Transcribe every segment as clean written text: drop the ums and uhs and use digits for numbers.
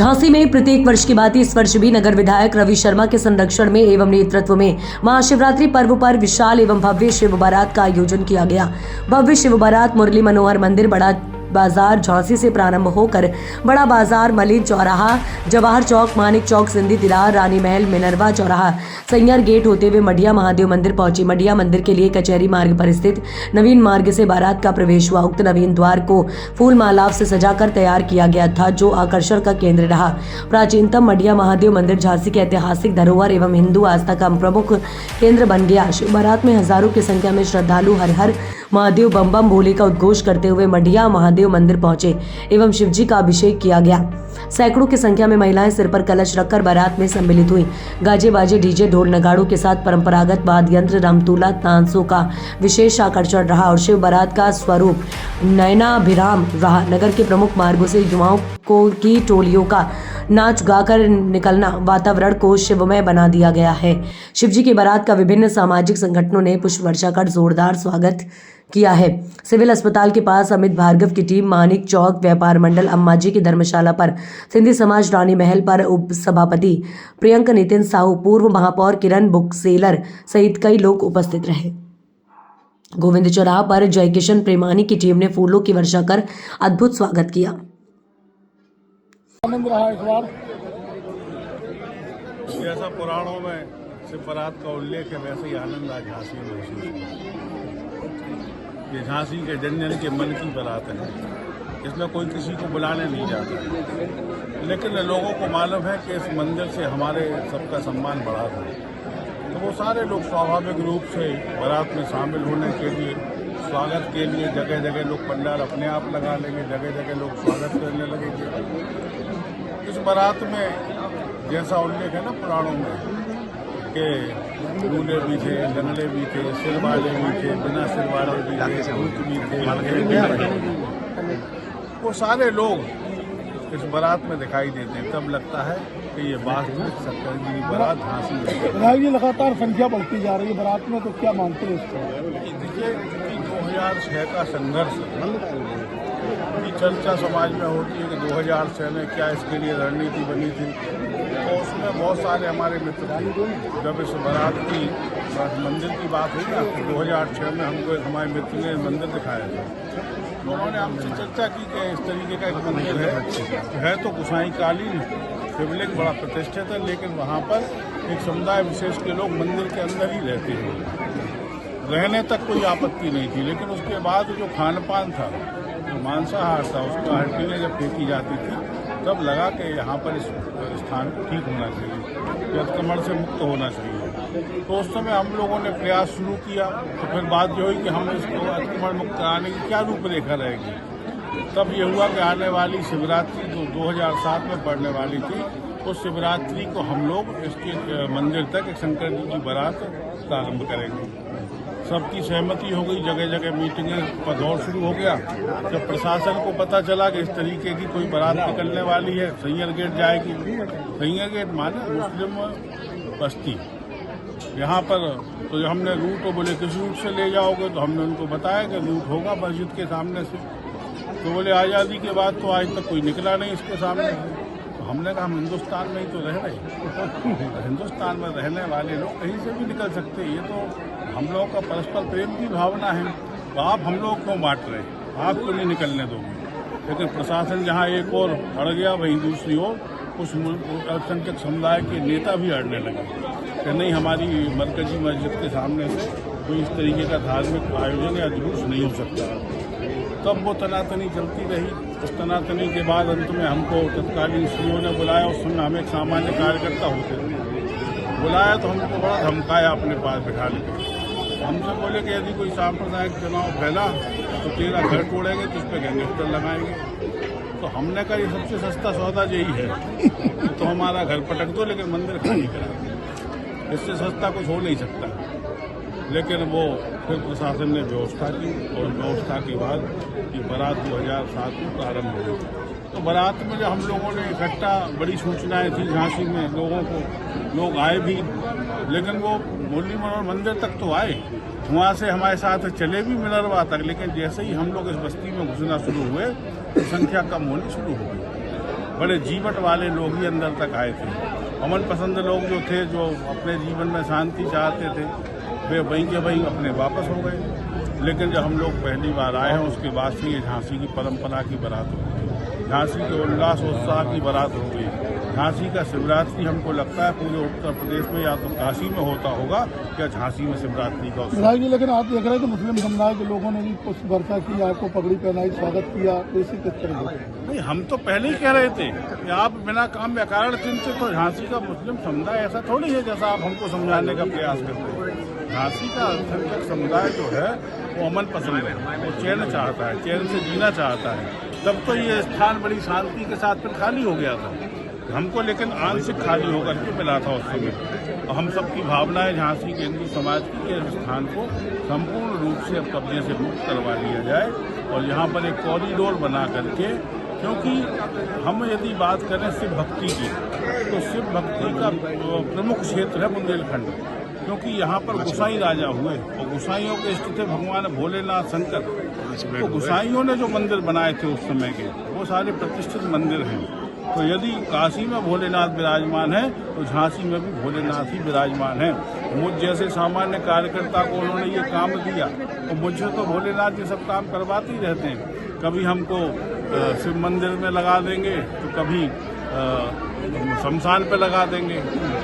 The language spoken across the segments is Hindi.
झांसी में प्रत्येक वर्ष की भांति इस वर्ष भी नगर विधायक रवि शर्मा के संरक्षण में एवं नेतृत्व में महाशिवरात्रि पर्व पर विशाल एवं भव्य शिव बारात का आयोजन किया गया। भव्य शिव बारात मुरली मनोहर मंदिर बड़ा बाजार झांसी से प्रारंभ होकर बड़ा बाजार, मलिन चौराहा, जवाहर चौक, मानिक चौक, सिंधी तिराहा, रानी महल, मिनरवा चौराहा, सैयर गेट होते हुए मढ़िया महादेव मंदिर पहुंची। मढ़िया मंदिर के लिए कचहरी मार्ग पर स्थित नवीन मार्ग से बारात का प्रवेश हुआ। उक्त नवीन द्वार को फूल मालाओं से सजाकर तैयार किया गया था, जो आकर्षण का केंद्र रहा। प्राचीनतम मढ़िया महादेव मंदिर झांसी के ऐतिहासिक धरोहर एवं हिंदू आस्था का प्रमुख केंद्र बन गया। शिव बारात में हजारों की संख्या में श्रद्धालु हर हर महादेव बम बम भोले का उद्घोष करते हुए मढ़िया महादेव मंदिर पहुंचे एवं शिवजी का अभिषेक किया गया। सैकड़ों की संख्या में महिलाएं सिर पर कलश रखकर बारात में सम्मिलित हुई। गाजे बाजे, डीजे, ढोल नगाड़ों के साथ परंपरागत वाद्य यंत्र, रामतूला तानसों का विशेष आकर्षण रहा और शिव बारात का स्वरूप नयनाभिराम रहा। नगर के प्रमुख मार्गों से युवाओं की टोलियों का नाच गाकर निकलना वातावरण को शिवमय बना दिया गया है। शिवजी की बारात का विभिन्न सामाजिक संगठनों ने पुष्प वर्षा कर जोरदार स्वागत किया है। सिविल अस्पताल के पास अमित भार्गव की टीम, मानिक चौक व्यापार मंडल, अम्माजी की धर्मशाला पर, सिंधी समाज रानी महल पर उप सभापति प्रियंक नितिन साहू, पूर्व महापौर किरण बुकसेलर सहित कई लोग उपस्थित रहे। गोविंद चौराहा पर जयकिशन प्रेमानी की टीम ने फूलों की वर्षा कर अद्भुत स्वागत किया। आनंद रहा इस बार। जैसा पुराणों में शिव बारात का उल्लेख है, वैसे ही आनंद आज झांसी में महसूस हुआ। ये झांसी के जन जन के मन की बारात है। इसमें कोई किसी को बुलाने नहीं जाता, लेकिन लोगों को मालूम है कि इस मंदिर से हमारे सबका सम्मान बढ़ा था, तो वो सारे लोग स्वाभाविक रूप से बारात में शामिल होने के लिए, स्वागत के लिए जगह जगह लोग पंडाल अपने आप लगा लेंगे, जगह जगह लोग स्वागत करने लगेंगे। इस बारात में जैसा उल्लेख है ना पुराणों में कि दूल्हे भी थे, लंगड़े भी थे, सिर वाले भी थे, बिना सिर वाले भी थे, भूत भी थे, वो सारे लोग इस बारात में दिखाई देते हैं। तब लगता है कि ये वास्तविक सरकार की बारात झांसी में। विधायक जी, लगातार संख्या बढ़ती जा रही है बारात में, तो क्या मानते हैं इसको? देखिए, 2006 का संघर्ष की चर्चा समाज में होती है कि 2006 में क्या इसके लिए रणनीति बनी थी, तो उसमें बहुत सारे हमारे मित्र थे। जब इस बारात की मंदिर की बात हुई ना, तो 2006 में हमको हमारे मित्र ने मंदिर दिखाया था, तो उन्होंने हमसे चर्चा की कि इस तरीके का एक मंदिर है तो गुसाई कालीन शिवलिंग बड़ा प्रतिष्ठित है, लेकिन वहाँ पर एक समुदाय विशेष के लोग मंदिर के अंदर ही रहते हैं। रहने तक कोई आपत्ति नहीं थी, लेकिन उसके बाद जो खान पान था, जो मांसाहार था, उसका हड्डियाँ जब फेंकी जाती थी, तब लगा कि यहाँ पर इस स्थान को ठीक होना चाहिए, अतिक्रमण से मुक्त होना चाहिए। तो उस समय हम लोगों ने प्रयास शुरू किया। तो फिर बात जो हुई कि हम इसको अतिक्रमण मुक्त कराने की क्या रूपरेखा रहेगी। तब ये हुआ कि आने वाली शिवरात्रि जो 2007 में पड़ने वाली थी, उस शिवरात्रि को हम लोग इसके मंदिर तक एक शंकर जी की बारात प्रारंभ करेंगे। सबकी सहमति हो गई, जगह जगह मीटिंगें का दौर शुरू हो गया। जब प्रशासन को पता चला कि इस तरीके की कोई बारात निकलने वाली है, सैयर गेट जाएगी। सैयर गेट माने मुस्लिम बस्ती, यहाँ पर तो हमने रूट, तो बोले किस रूट से ले जाओगे, तो हमने उनको बताया कि रूट होगा मस्जिद के सामने से। तो बोले आज़ादी के बाद तो आज तक कोई निकला नहीं इसके सामने। तो हमने कहा हम हिंदुस्तान में ही तो रह रहे, हिंदुस्तान में रहने वाले लोग कहीं से भी निकल सकते हैं। ये तो हम लोगों का परस्पर प्रेम की भावना है, तो आप हम लोग क्यों बांट रहे, आप क्यों नहीं निकलने दोगे। लेकिन प्रशासन जहाँ एक और अड़ गया, वहीं दूसरी ओर कुछ अल्पसंख्यक समुदाय के नेता भी अड़ने लगे कि नहीं, हमारी मरकजी मस्जिद के सामने से कोई इस तरीके का धार्मिक आयोजन या जुलूस नहीं हो सकता। तब वो तनातनी चलती रही। उस तनातनी के बाद अंत में हमको तत्कालीन सीओ ने बुलाया। उस समय हम एक सामान्य कार्यकर्ता होते थे, बुलाया तो हमको बड़ा धमकाया अपने पास बिठा लेकर। हमसे बोले कि यदि कोई सांप्रदायिक चुनाव फैला तो तेरा घर तोड़ेंगे, तो उस पर गैंगस्टर लगाएंगे। तो हमने कहा ये सबसे सस्ता सौदा यही है, तो हमारा घर पटक दो लेकिन मंदिर खाली करा दो, इससे सस्ता कुछ हो नहीं सकता। लेकिन वो फिर प्रशासन ने व्यवस्था की, और व्यवस्था के बाद ये बारात 2007 में प्रारंभ हो गई। तो बारात में जो हम लोगों ने इकट्ठा, बड़ी सूचनाएं थी झांसी में लोगों को, लोग आए भी, लेकिन वो मुरली मनोहर मंदिर तक तो आए, वहाँ से हमारे साथ चले भी मिनरवा तक, लेकिन जैसे ही हम लोग इस बस्ती में घुसना शुरू हुए तो संख्या कम होनी शुरू हो गई। बड़े जीवट वाले लोग ही अंदर तक आए थे। अमन पसंद लोग जो थे, जो अपने जीवन में शांति चाहते थे, वे वहीं के वहीं अपने वापस हो गए। लेकिन जब हम लोग पहली बार आए हैं, उसके बाद से ये झांसी की परंपरा की बारात हो गई, झांसी के उल्लास उत्साह की बारात हो गई। झांसी का शिवरात्रि हमको लगता है पूरे उत्तर प्रदेश में या तो काशी में होता होगा या झांसी में शिवरात्रि का उत्सव। विधायक जी, लेकिन आप देख रहे हैं कि मुस्लिम समुदाय के लोगों ने भी पुष्प वर्षा की, आपको पगड़ी पहनाई, स्वागत किया, तो इसी किस तरह से? नहीं, हम तो पहले ही कह रहे थे कि आप बिना काम में अकारण चिंतित, तो झांसी का मुस्लिम समुदाय ऐसा थोड़ी है जैसा आप हमको समझाने का प्रयास करते हैं। झांसी का अल्पसंख्यक समुदाय जो है वो अमन पसंद है, वो चैन चाहता है, चैन से जीना चाहता है। तब तो ये स्थान बड़ी शांति के साथ फिर खाली हो गया था, हमको लेकिन आंशिक खाली होकर के मिला था उस समय। और हम सबकी भावना है झांसी के हिंदू समाज की कि इस स्थान को संपूर्ण रूप से अब कब्जे से मुक्त करवा लिया जाए और यहाँ पर एक कॉरिडोर बना करके, क्योंकि हम यदि बात करें शिव भक्ति की, तो शिव भक्ति का प्रमुख क्षेत्र है बुंदेलखंड, क्योंकि यहाँ पर गोसाई राजा हुए और गोसाइयों के इष्ट थे भगवान भोलेनाथ शंकर। तो गोसाइयों ने जो मंदिर बनाए थे उस समय के, वो सारे प्रतिष्ठित मंदिर हैं। तो यदि काशी में भोलेनाथ विराजमान है तो झांसी में भी भोलेनाथ ही विराजमान है। मुझ जैसे सामान्य कार्यकर्ता को उन्होंने ये काम दिया, और मुझे तो भोलेनाथ ये सब काम करवाते ही रहते हैं। कभी हमको शिव मंदिर में लगा देंगे, तो कभी शमशान पे लगा देंगे,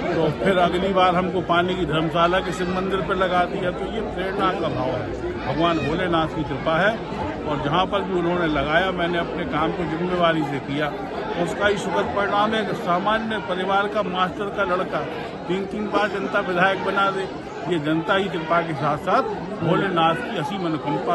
तो फिर अगली बार हमको पानी की धर्मशाला के शिव मंदिर पे लगा दिया। तो ये प्रेरणा का भाव है, भगवान भोलेनाथ की कृपा है। और जहाँ पर भी उन्होंने लगाया, मैंने अपने काम को जिम्मेवारी से किया, उसका ही सुखद परिणाम है। सामान्य परिवार का मास्टर का लड़का 3-3 बार जनता विधायक बना दे, ये जनता ही कृपा के साथ साथ भोलेनाथ की असीम अनुकंपा